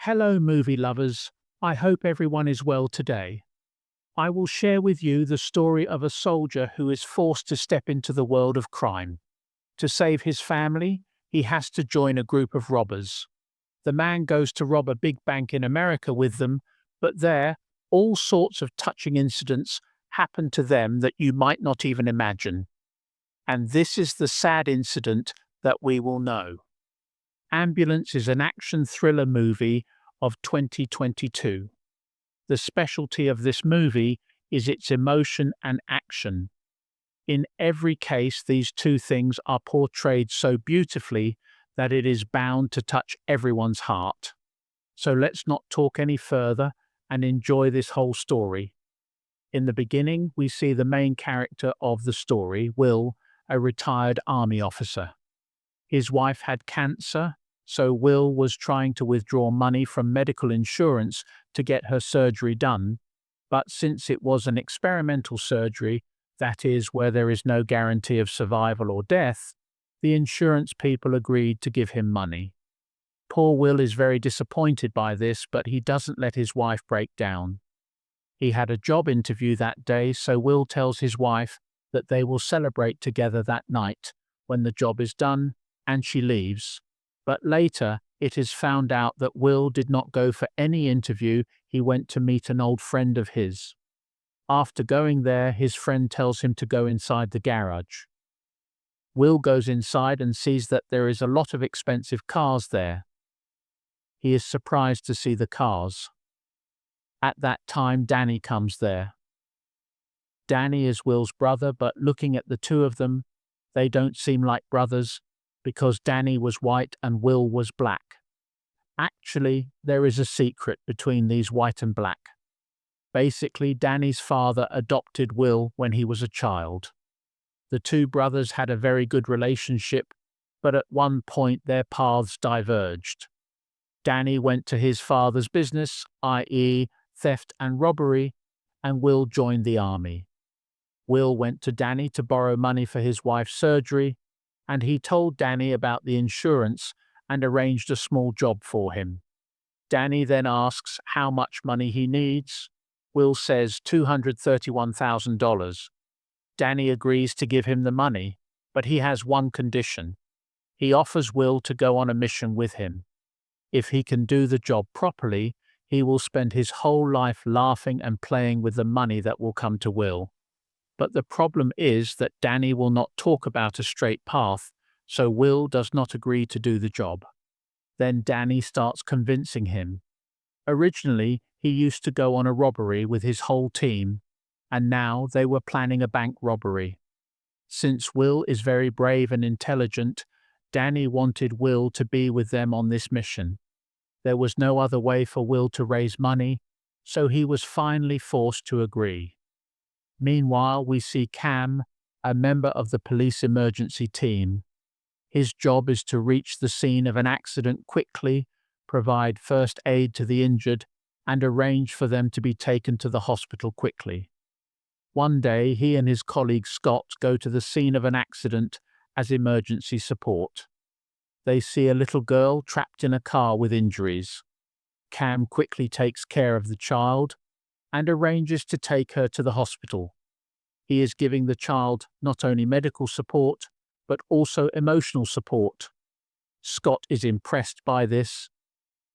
Hello, movie lovers. I hope everyone is well today. I will share with you the story of a soldier who is forced to step into the world of crime. To save his family, he has to join a group of robbers. The man goes to rob a big bank in America with them, but there, all sorts of touching incidents happen to them that you might not even imagine. And this is the sad incident that we will know. Ambulance is an action thriller movie of 2022. The specialty of this movie is its emotion and action. In every case, these two things are portrayed so beautifully that it is bound to touch everyone's heart. So let's not talk any further and enjoy this whole story. In the beginning, we see the main character of the story, Will, a retired army officer. His wife had cancer, so Will was trying to withdraw money from medical insurance to get her surgery done, but since it was an experimental surgery, that is, where there is no guarantee of survival or death, the insurance people agreed to give him money. Poor Will is very disappointed by this, but he doesn't let his wife break down. He had a job interview that day, so Will tells his wife that they will celebrate together that night when the job is done, and she leaves. But later, it is found out that Will did not go for any interview. He went to meet an old friend of his. After going there, his friend tells him to go inside the garage. Will goes inside and sees that there is a lot of expensive cars there. He is surprised to see the cars. At that time, Danny comes there. Danny is Will's brother, but looking at the two of them, they don't seem like brothers, because Danny was white and Will was black. Actually, there is a secret between these white and black. Basically, Danny's father adopted Will when he was a child. The two brothers had a very good relationship, but at one point their paths diverged. Danny went to his father's business, i.e., theft and robbery, and Will joined the army. Will went to Danny to borrow money for his wife's surgery, and he told Danny about the insurance and arranged a small job for him. Danny then asks how much money he needs. Will says $231,000. Danny agrees to give him the money, but he has one condition. He offers Will to go on a mission with him. If he can do the job properly, he will spend his whole life laughing and playing with the money that will come to Will. But the problem is that Danny will not talk about a straight path, so Will does not agree to do the job. Then Danny starts convincing him. Originally, he used to go on a robbery with his whole team, and now they were planning a bank robbery. Since Will is very brave and intelligent, Danny wanted Will to be with them on this mission. There was no other way for Will to raise money, so he was finally forced to agree. Meanwhile, we see Cam, a member of the police emergency team. His job is to reach the scene of an accident quickly, provide first aid to the injured, and arrange for them to be taken to the hospital quickly. One day, he and his colleague Scott go to the scene of an accident as emergency support. They see a little girl trapped in a car with injuries. Cam quickly takes care of the child and arranges to take her to the hospital. He is giving the child not only medical support, but also emotional support. Scott is impressed by this.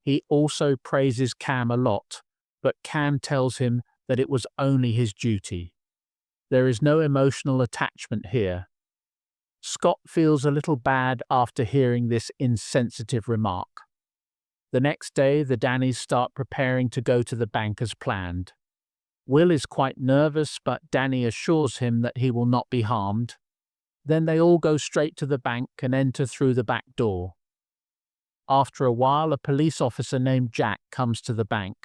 He also praises Cam a lot, but Cam tells him that it was only his duty. There is no emotional attachment here. Scott feels a little bad after hearing this insensitive remark. The next day, the Dannys start preparing to go to the bank as planned. Will is quite nervous, but Danny assures him that he will not be harmed. Then they all go straight to the bank and enter through the back door. After a while, a police officer named Jack comes to the bank.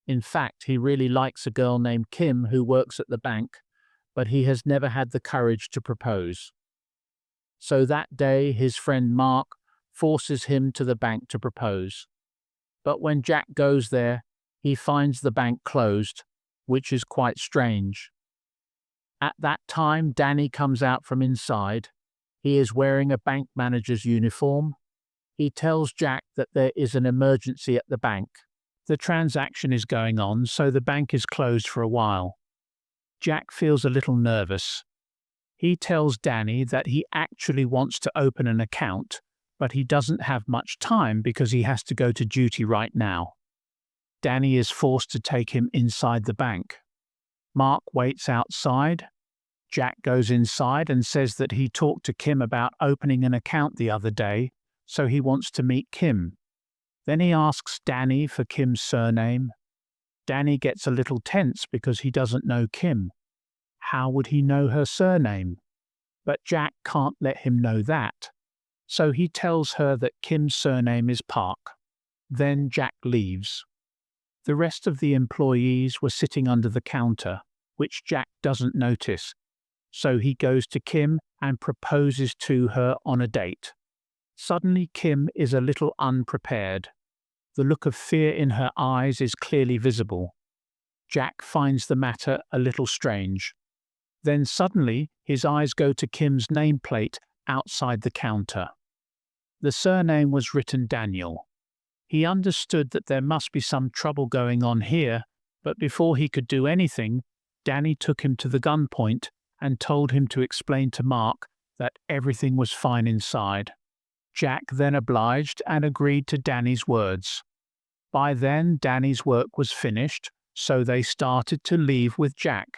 In fact, he really likes a girl named Kim who works at the bank, but he has never had the courage to propose. So that day, his friend Mark forces him to the bank to propose. But when Jack goes there, he finds the bank closed, which is quite strange. At that time, Danny comes out from inside. He is wearing a bank manager's uniform. He tells Jack that there is an emergency at the bank. The transaction is going on, so the bank is closed for a while. Jack feels a little nervous. He tells Danny that he actually wants to open an account, but he doesn't have much time because he has to go to duty right now. Danny is forced to take him inside the bank. Mark waits outside. Jack goes inside and says that he talked to Kim about opening an account the other day, so he wants to meet Kim. Then he asks Danny for Kim's surname. Danny gets a little tense because he doesn't know Kim. How would he know her surname? But Jack can't let him know that. So he tells her that Kim's surname is Park. Then Jack leaves. The rest of the employees were sitting under the counter, which Jack doesn't notice. So he goes to Kim and proposes to her on a date. Suddenly Kim is a little unprepared. The look of fear in her eyes is clearly visible. Jack finds the matter a little strange. Then suddenly his eyes go to Kim's nameplate outside the counter. The surname was written Daniel. He understood that there must be some trouble going on here, but before he could do anything, Danny took him to the gunpoint and told him to explain to Mark that everything was fine inside. Jack then obliged and agreed to Danny's words. By then, Danny's work was finished, so they started to leave with Jack.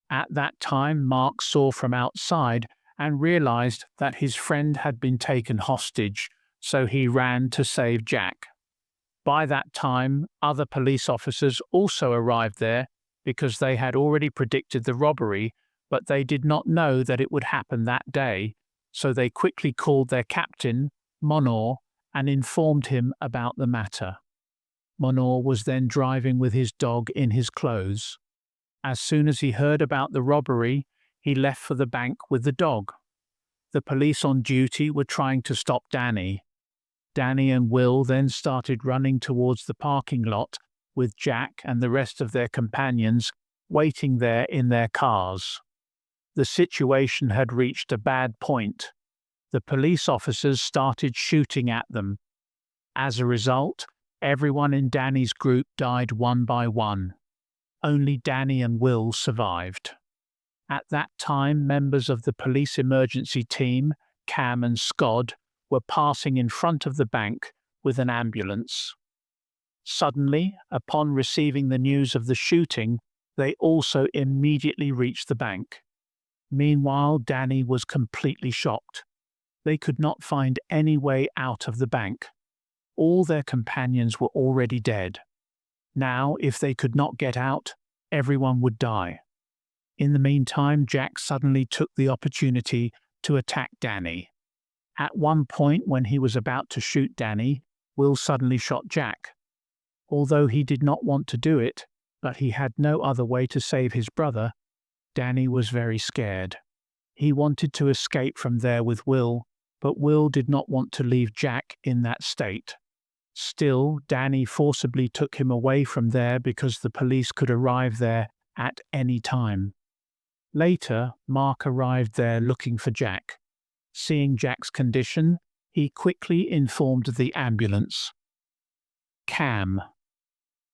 At that time, Mark saw from outside and realized that his friend had been taken hostage, so he ran to save Jack. By that time, other police officers also arrived there because they had already predicted the robbery, but they did not know that it would happen that day, so they quickly called their captain, Monor, and informed him about the matter. Monor was then driving with his dog in his clothes. As soon as he heard about the robbery, he left for the bank with the dog. The police on duty were trying to stop Danny. Danny and Will then started running towards the parking lot with Jack and the rest of their companions waiting there in their cars. The situation had reached a bad point. The police officers started shooting at them. As a result, everyone in Danny's group died one by one. Only Danny and Will survived. At that time, members of the police emergency team, Cam and Scott, were passing in front of the bank with an ambulance. Suddenly, upon receiving the news of the shooting, they also immediately reached the bank. Meanwhile, Danny was completely shocked. They could not find any way out of the bank. All their companions were already dead. Now, if they could not get out, everyone would die. In the meantime, Jack suddenly took the opportunity to attack Danny. At one point, when he was about to shoot Danny, Will suddenly shot Jack. Although he did not want to do it, but he had no other way to save his brother, Danny was very scared. He wanted to escape from there with Will, but Will did not want to leave Jack in that state. Still, Danny forcibly took him away from there because the police could arrive there at any time. Later, Mark arrived there looking for Jack. Seeing Jack's condition, he quickly informed the ambulance. Cam.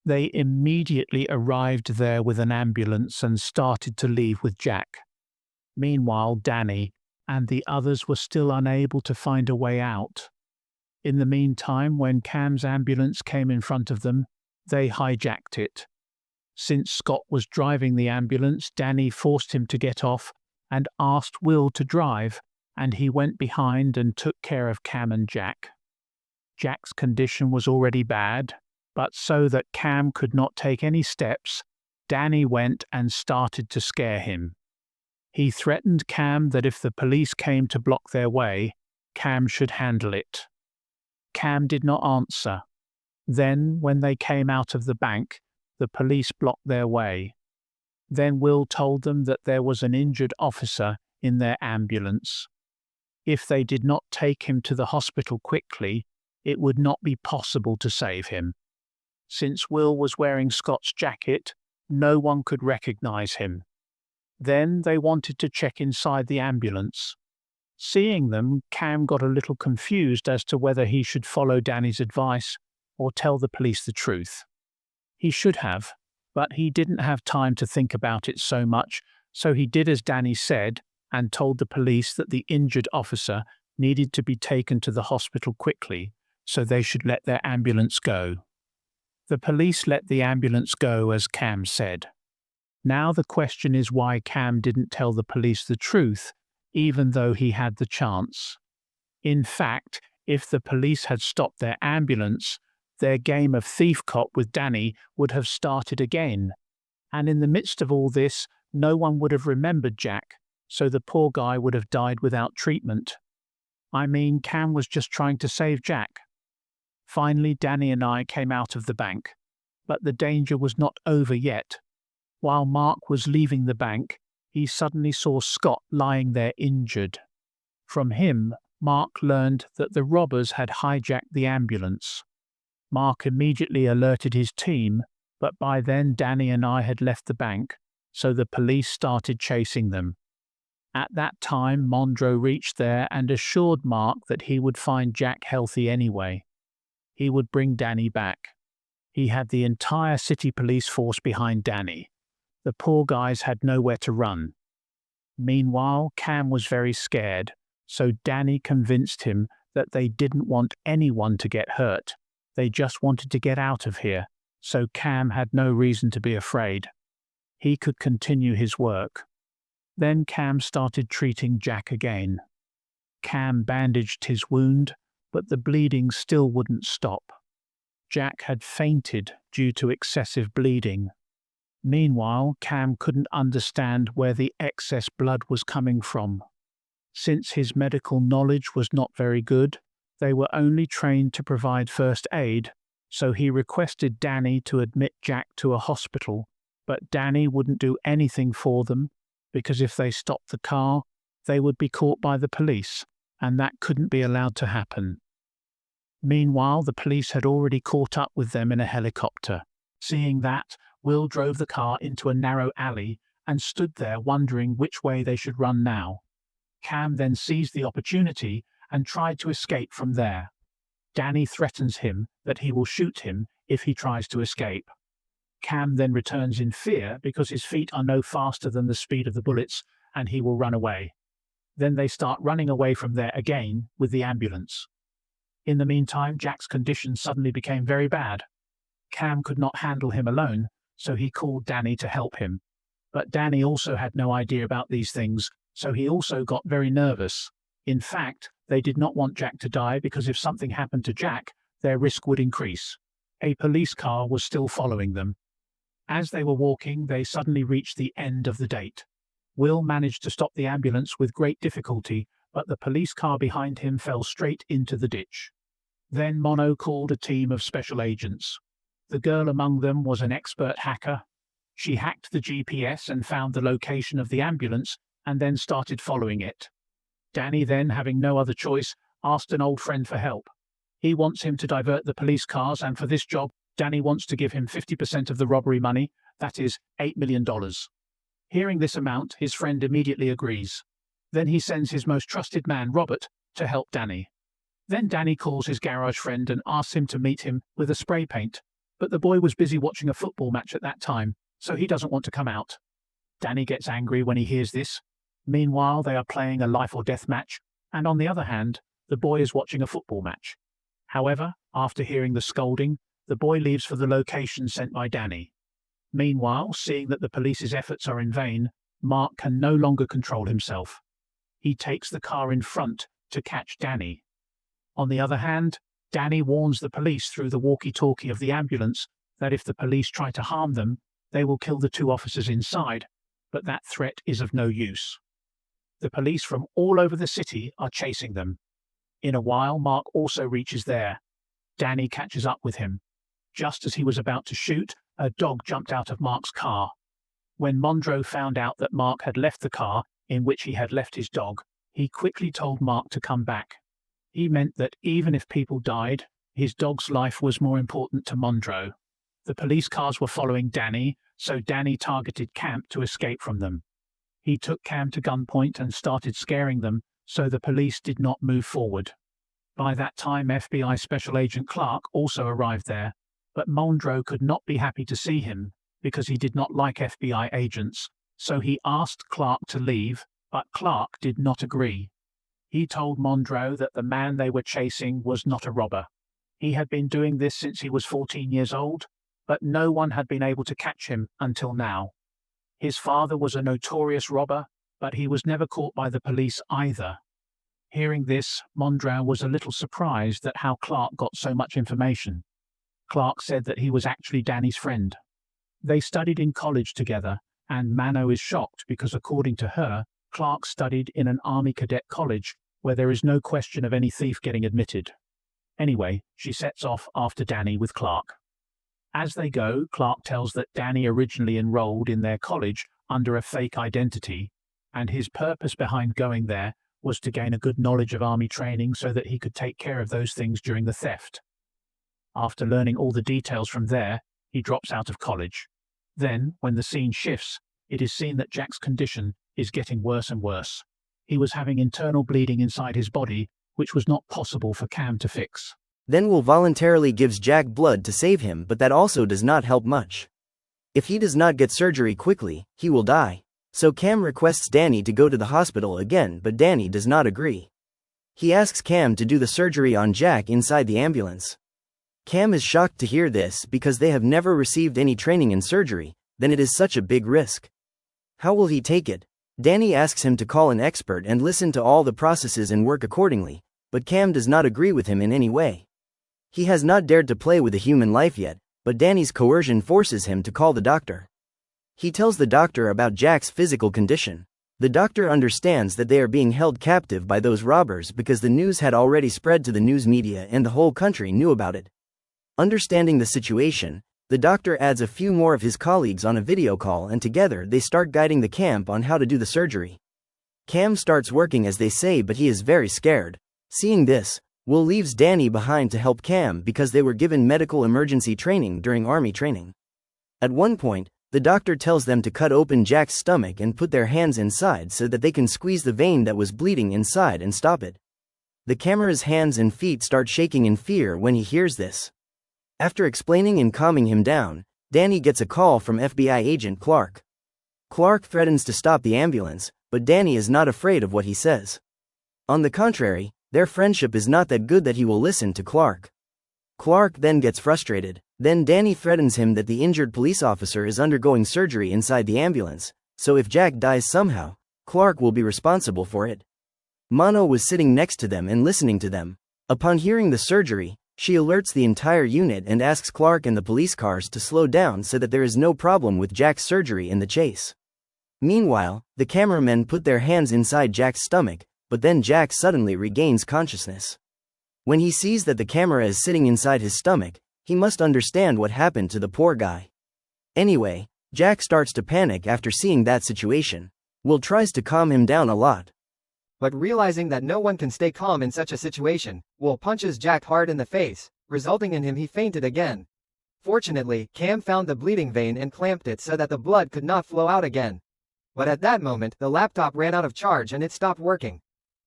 They immediately arrived there with an ambulance and started to leave with Jack. Meanwhile, Danny and the others were still unable to find a way out. In the meantime, when Cam's ambulance came in front of them, they hijacked it. Since Scott was driving the ambulance, Danny forced him to get off and asked Will to drive, and he went behind and took care of Cam and Jack. Jack's condition was already bad, but so that Cam could not take any steps, Danny went and started to scare him. He threatened Cam that if the police came to block their way, Cam should handle it. Cam did not answer. Then, when they came out of the bank, the police blocked their way. Then Will told them that there was an injured officer in their ambulance. If they did not take him to the hospital quickly, it would not be possible to save him. Since Will was wearing Scott's jacket, no one could recognize him. Then they wanted to check inside the ambulance. Seeing them, Cam got a little confused as to whether he should follow Danny's advice or tell the police the truth. He should have, but he didn't have time to think about it so much, so he did as Danny said and told the police that the injured officer needed to be taken to the hospital quickly, so they should let their ambulance go. The police let the ambulance go as Cam said. Now the question is why Cam didn't tell the police the truth, even though he had the chance. In fact, if the police had stopped their ambulance, their game of thief cop with Danny would have started again. And in the midst of all this, no one would have remembered Jack, so the poor guy would have died without treatment. I mean, Cam was just trying to save Jack. Finally, Danny and I came out of the bank, but the danger was not over yet. While Mark was leaving the bank, he suddenly saw Scott lying there injured. From him, Mark learned that the robbers had hijacked the ambulance. Mark immediately alerted his team, but by then Danny and I had left the bank, so the police started chasing them. At that time, Mondro reached there and assured Mark that he would find Jack healthy anyway. He would bring Danny back. He had the entire city police force behind Danny. The poor guys had nowhere to run. Meanwhile, Cam was very scared, so Danny convinced him that they didn't want anyone to get hurt. They just wanted to get out of here, so Cam had no reason to be afraid. He could continue his work. Then Cam started treating Jack again. Cam bandaged his wound, but the bleeding still wouldn't stop. Jack had fainted due to excessive bleeding. Meanwhile, Cam couldn't understand where the excess blood was coming from. Since his medical knowledge was not very good, they were only trained to provide first aid, so he requested Danny to admit Jack to a hospital, but Danny wouldn't do anything for them, because if they stopped the car, they would be caught by the police, and that couldn't be allowed to happen. Meanwhile, the police had already caught up with them in a helicopter. Seeing that, Will drove the car into a narrow alley and stood there wondering which way they should run now. Cam then seized the opportunity and tried to escape from there. Danny threatens him that he will shoot him if he tries to escape. Cam then returns in fear because his feet are no faster than the speed of the bullets and he will run away. Then they start running away from there again with the ambulance. In the meantime, Jack's condition suddenly became very bad. Cam could not handle him alone, so he called Danny to help him. But Danny also had no idea about these things, so he also got very nervous. In fact, they did not want Jack to die because if something happened to Jack, their risk would increase. A police car was still following them. As they were walking, they suddenly reached the end of the date. Will managed to stop the ambulance with great difficulty, but the police car behind him fell straight into the ditch. Then Mono called a team of special agents. The girl among them was an expert hacker. She hacked the GPS and found the location of the ambulance and then started following it. Danny then, having no other choice, asked an old friend for help. He wants him to divert the police cars, and for this job, Danny wants to give him 50% of the robbery money, that is, $8 million. Hearing this amount, his friend immediately agrees. Then he sends his most trusted man, Robert, to help Danny. Then Danny calls his garage friend and asks him to meet him with a spray paint, but the boy was busy watching a football match at that time, so he doesn't want to come out. Danny gets angry when he hears this. Meanwhile, they are playing a life-or-death match, and on the other hand, the boy is watching a football match. However, after hearing the scolding, the boy leaves for the location sent by Danny. Meanwhile, seeing that the police's efforts are in vain, Mark can no longer control himself. He takes the car in front to catch Danny. On the other hand, Danny warns the police through the walkie-talkie of the ambulance that if the police try to harm them, they will kill the two officers inside, but that threat is of no use. The police from all over the city are chasing them. In a while, Mark also reaches there. Danny catches up with him. Just as he was about to shoot, a dog jumped out of Mark's car. When Mondro found out that Mark had left the car in which he had left his dog, he quickly told Mark to come back. He meant that even if people died, his dog's life was more important to Mondro. The police cars were following Danny, so Danny targeted Camp to escape from them. He took Cam to gunpoint and started scaring them, so the police did not move forward. By that time, FBI Special Agent Clark also arrived there, but Monroe could not be happy to see him because he did not like FBI agents, so he asked Clark to leave, but Clark did not agree. He told Monroe that the man they were chasing was not a robber. He had been doing this since he was 14 years old, but no one had been able to catch him until now. His father was a notorious robber, but he was never caught by the police either. Hearing this, Monroe was a little surprised at how Clark got so much information. Clark said that he was actually Danny's friend. They studied in college together, and Mano is shocked because, according to her, Clark studied in an Army cadet college where there is no question of any thief getting admitted. Anyway, she sets off after Danny with Clark. As they go, Clark tells that Danny originally enrolled in their college under a fake identity, and his purpose behind going there was to gain a good knowledge of Army training so that he could take care of those things during the theft. After learning all the details from there, he drops out of college. Then, when the scene shifts, it is seen that Jack's condition is getting worse and worse. He was having internal bleeding inside his body, which was not possible for Cam to fix. Then Will voluntarily gives Jack blood to save him, but that also does not help much. If he does not get surgery quickly, he will die. So Cam requests Danny to go to the hospital again, but Danny does not agree. He asks Cam to do the surgery on Jack inside the ambulance. Cam is shocked to hear this because they have never received any training in surgery, then it is such a big risk. How will he take it? Danny asks him to call an expert and listen to all the processes and work accordingly, but Cam does not agree with him in any way. He has not dared to play with a human life yet, but Danny's coercion forces him to call the doctor. He tells the doctor about Jack's physical condition. The doctor understands that they are being held captive by those robbers because the news had already spread to the news media and the whole country knew about it. Understanding the situation, the doctor adds a few more of his colleagues on a video call, and together they start guiding the camp on how to do the surgery. Cam starts working as they say, but he is very scared. Seeing this, Will leaves Danny behind to help Cam because they were given medical emergency training during Army training. At one point, the doctor tells them to cut open Jack's stomach and put their hands inside so that they can squeeze the vein that was bleeding inside and stop it. The camera's hands and feet start shaking in fear when he hears this. After explaining and calming him down, Danny gets a call from FBI agent Clark. Clark threatens to stop the ambulance, but Danny is not afraid of what he says. On the contrary, their friendship is not that good that he will listen to Clark. Clark then gets frustrated. Then Danny threatens him that the injured police officer is undergoing surgery inside the ambulance, so if Jack dies somehow, Clark will be responsible for it. Mano was sitting next to them and listening to them. Upon hearing the surgery, she alerts the entire unit and asks Clark and the police cars to slow down so that there is no problem with Jack's surgery in the chase. Meanwhile, the cameramen put their hands inside Jack's stomach, but then Jack suddenly regains consciousness. When he sees that the camera is sitting inside his stomach, he must understand what happened to the poor guy. Anyway, Jack starts to panic after seeing that situation. Will tries to calm him down a lot. But realizing that no one can stay calm in such a situation, Will punches Jack hard in the face, resulting in him he fainted again. Fortunately, Cam found the bleeding vein and clamped it so that the blood could not flow out again. But at that moment, the laptop ran out of charge and it stopped working.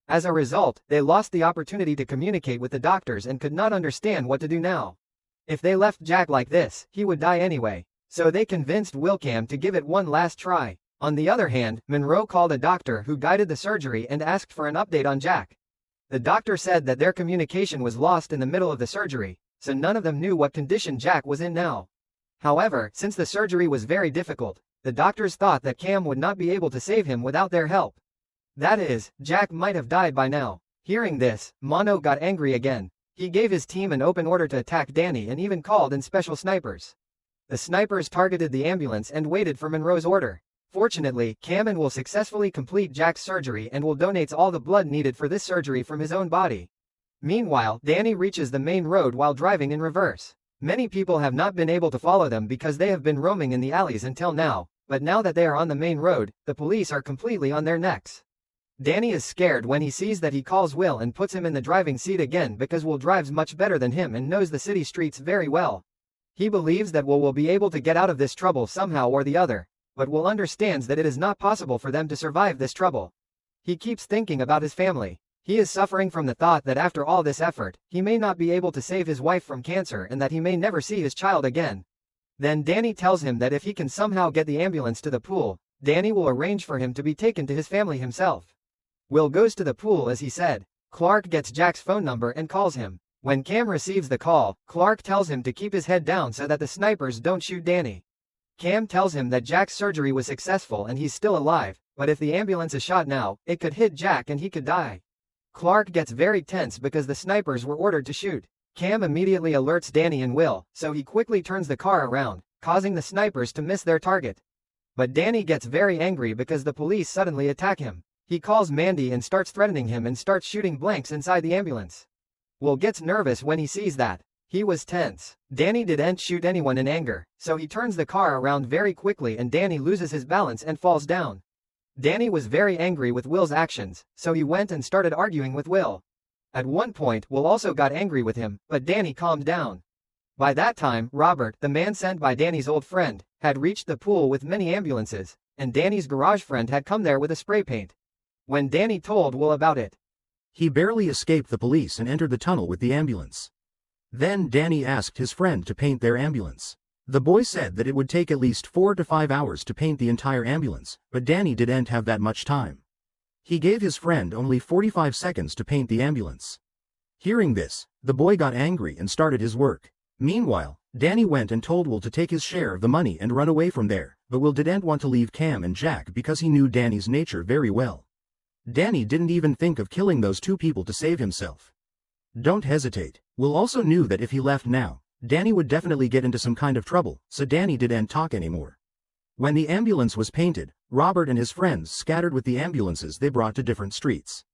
As a result, they lost the opportunity to communicate with the doctors and could not understand what to do now. If they left Jack like this, he would die anyway, so they convinced Cam to give it one last try. On the other hand, Monroe called a doctor who guided the surgery and asked for an update on Jack. The doctor said that their communication was lost in the middle of the surgery, so none of them knew what condition Jack was in now. However, since the surgery was very difficult, the doctors thought that Cam would not be able to save him without their help. That is, Jack might have died by now. Hearing this, Mano got angry again. He gave his team an open order to attack Danny and even called in special snipers. The snipers targeted the ambulance and waited for Monroe's order. Fortunately, Cam will successfully complete Jack's surgery and will donate all the blood needed for this surgery from his own body. Meanwhile, Danny reaches the main road while driving in reverse. Many people have not been able to follow them because they have been roaming in the alleys until now, but now that they are on the main road, the police are completely on their necks. Danny is scared when he sees that he calls Will and puts him in the driving seat again because Will drives much better than him and knows the city streets very well. He believes that Will be able to get out of this trouble somehow or the other, but Will understands that it is not possible for them to survive this trouble. He keeps thinking about his family. He is suffering from the thought that after all this effort, he may not be able to save his wife from cancer and that he may never see his child again. Then Danny tells him that if he can somehow get the ambulance to the pool, Danny will arrange for him to be taken to his family himself. Will goes to the pool as he said. Clark gets Jack's phone number and calls him. When Cam receives the call, Clark tells him to keep his head down so that the snipers don't shoot Danny. Cam tells him that Jack's surgery was successful and he's still alive, but if the ambulance is shot now, it could hit Jack and he could die. Clark gets very tense because the snipers were ordered to shoot. Cam immediately alerts Danny and Will, so he quickly turns the car around, causing the snipers to miss their target. But Danny gets very angry because the police suddenly attack him. He calls Mandy and starts threatening him and starts shooting blanks inside the ambulance. Will gets nervous when he sees that. He was tense. Danny didn't shoot anyone in anger, so he turns the car around very quickly and Danny loses his balance and falls down. Danny was very angry with Will's actions, so he went and started arguing with Will. At one point, Will also got angry with him, but Danny calmed down. By that time, Robert, the man sent by Danny's old friend, had reached the pool with many ambulances, and Danny's garage friend had come there with a spray paint. When Danny told Will about it, he barely escaped the police and entered the tunnel with the ambulance. Then Danny asked his friend to paint their ambulance. The boy said that it would take at least 4 to 5 hours to paint the entire ambulance, but Danny didn't have that much time. He gave his friend only 45 seconds to paint the ambulance. Hearing this, the boy got angry and started his work. Meanwhile, Danny went and told Will to take his share of the money and run away from there, but Will didn't want to leave Cam and Jack because he knew Danny's nature very well. Danny didn't even think of killing those two people to save himself. Don't hesitate. Will also knew that if he left now, Danny would definitely get into some kind of trouble, so Danny didn't talk anymore. When the ambulance was painted, Robert and his friends scattered with the ambulances they brought to different streets.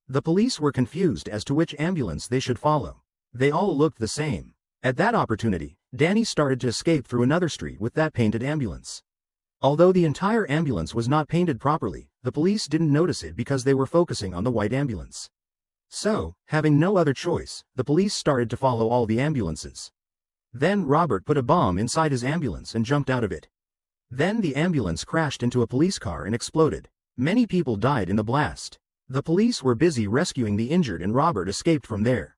The police were confused as to which ambulance they should follow. They all looked the same. At that opportunity, Danny started to escape through another street with that painted ambulance. Although the entire ambulance was not painted properly, the police didn't notice it because they were focusing on the white ambulance. So, having no other choice, the police started to follow all the ambulances. Then Robert put a bomb inside his ambulance and jumped out of it. Then the ambulance crashed into a police car and exploded. Many people died in the blast. The police were busy rescuing the injured and Robert escaped from there.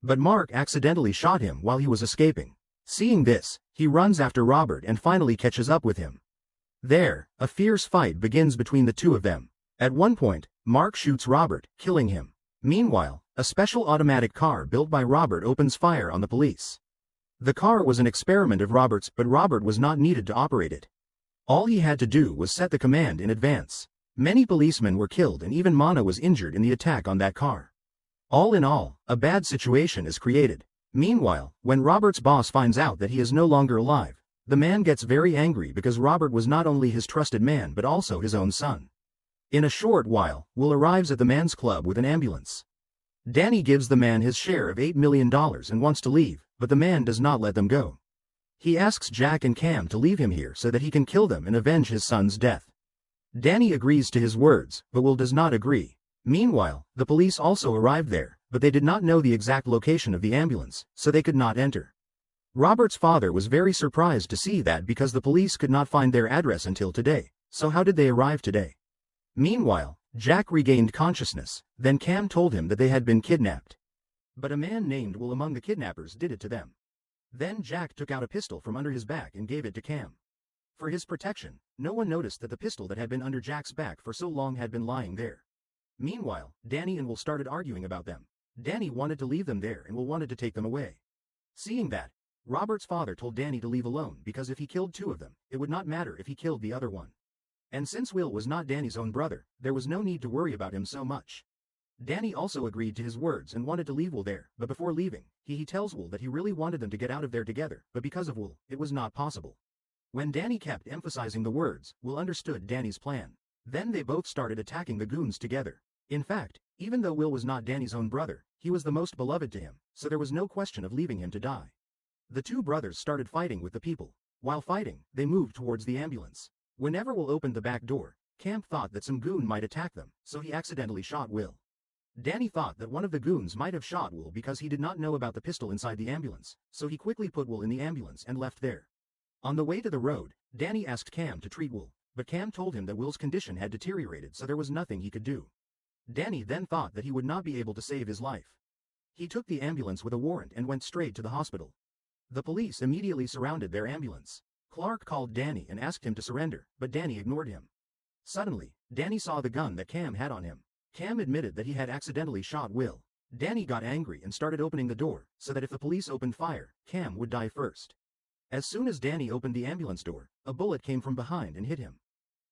But Mark accidentally shot him while he was escaping. Seeing this, he runs after Robert and finally catches up with him. There, a fierce fight begins between the two of them. At one point, Mark shoots Robert, killing him. Meanwhile, a special automatic car built by Robert opens fire on the police. The car was an experiment of Robert's, but Robert was not needed to operate it. All he had to do was set the command in advance. Many policemen were killed and even Mana was injured in the attack on that car. All in all, a bad situation is created. Meanwhile, when Robert's boss finds out that he is no longer alive, the man gets very angry because Robert was not only his trusted man but also his own son. In a short while, Will arrives at the man's club with an ambulance. Danny gives the man his share of $8 million and wants to leave, but the man does not let them go. He asks Jack and Cam to leave him here so that he can kill them and avenge his son's death. Danny agrees to his words, but Will does not agree. Meanwhile, the police also arrived there, but they did not know the exact location of the ambulance, so they could not enter. Robert's father was very surprised to see that because the police could not find their address until today, so how did they arrive today? Meanwhile, Jack regained consciousness, then Cam told him that they had been kidnapped. But a man named Will among the kidnappers did it to them. Then Jack took out a pistol from under his back and gave it to Cam. For his protection, no one noticed that the pistol that had been under Jack's back for so long had been lying there. Meanwhile, Danny and Will started arguing about them. Danny wanted to leave them there and Will wanted to take them away. Seeing that, Robert's father told Danny to leave alone because if he killed two of them, it would not matter if he killed the other one. And since Will was not Danny's own brother, there was no need to worry about him so much. Danny also agreed to his words and wanted to leave Will there, but before leaving, he tells Will that he really wanted them to get out of there together, but because of Will, it was not possible. When Danny kept emphasizing the words, Will understood Danny's plan. Then they both started attacking the goons together. In fact, even though Will was not Danny's own brother, he was the most beloved to him, so there was no question of leaving him to die. The two brothers started fighting with the people. While fighting, they moved towards the ambulance. Whenever Will opened the back door, Camp thought that some goon might attack them, so he accidentally shot Will. Danny thought that one of the goons might have shot Will because he did not know about the pistol inside the ambulance, so he quickly put Will in the ambulance and left there. On the way to the road, Danny asked Cam to treat Will, but Cam told him that Will's condition had deteriorated so there was nothing he could do. Danny then thought that he would not be able to save his life. He took the ambulance with a warrant and went straight to the hospital. The police immediately surrounded their ambulance. Clark called Danny and asked him to surrender, but Danny ignored him. Suddenly, Danny saw the gun that Cam had on him. Cam admitted that he had accidentally shot Will. Danny got angry and started opening the door, so that if the police opened fire, Cam would die first. As soon as Danny opened the ambulance door, a bullet came from behind and hit him.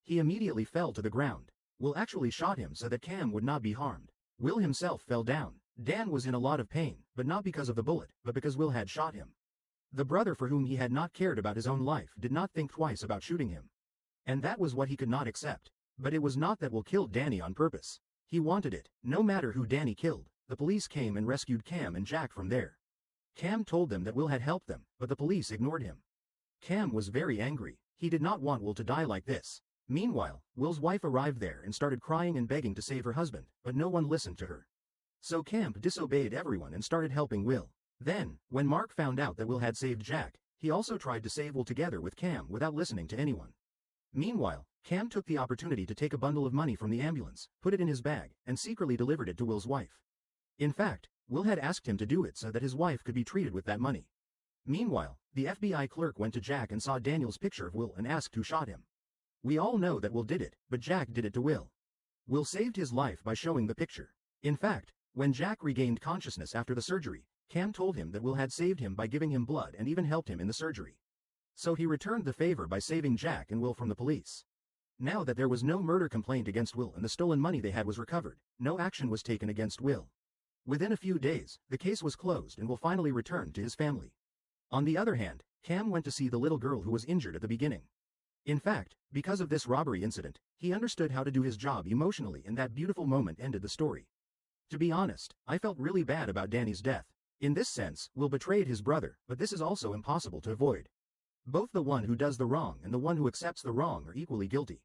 He immediately fell to the ground. Will actually shot him so that Cam would not be harmed. Will himself fell down. Dan was in a lot of pain, but not because of the bullet, but because Will had shot him. The brother for whom he had not cared about his own life did not think twice about shooting him. And that was what he could not accept. But it was not that Will killed Danny on purpose. He wanted it. No matter who Danny killed, the police came and rescued Cam and Jack from there. Cam told them that Will had helped them, but the police ignored him. Cam was very angry. He did not want Will to die like this. Meanwhile, Will's wife arrived there and started crying and begging to save her husband, but no one listened to her. So Cam disobeyed everyone and started helping Will. Then, when Mark found out that Will had saved Jack, he also tried to save Will together with Cam without listening to anyone. Meanwhile, Cam took the opportunity to take a bundle of money from the ambulance, put it in his bag, and secretly delivered it to Will's wife. In fact, Will had asked him to do it so that his wife could be treated with that money. Meanwhile, the FBI clerk went to Jack and saw Daniel's picture of Will and asked who shot him. We all know that Will did it, but Jack did it to Will. Will saved his life by showing the picture. In fact, when Jack regained consciousness after the surgery, Cam told him that Will had saved him by giving him blood and even helped him in the surgery. So he returned the favor by saving Jack and Will from the police. Now that there was no murder complaint against Will and the stolen money they had was recovered, no action was taken against Will. Within a few days, the case was closed and Will finally returned to his family. On the other hand, Cam went to see the little girl who was injured at the beginning. In fact, because of this robbery incident, he understood how to do his job emotionally, and that beautiful moment ended the story. To be honest, I felt really bad about Danny's death. In this sense, Will betrayed his brother, but this is also impossible to avoid. Both the one who does the wrong and the one who accepts the wrong are equally guilty.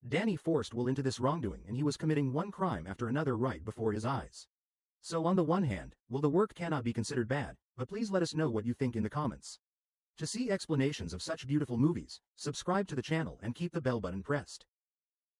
Danny forced Will into this wrongdoing, and he was committing one crime after another right before his eyes. So on the one hand, Will the work cannot be considered bad, but please let us know what you think in the comments. To see explanations of such beautiful movies, subscribe to the channel and keep the bell button pressed.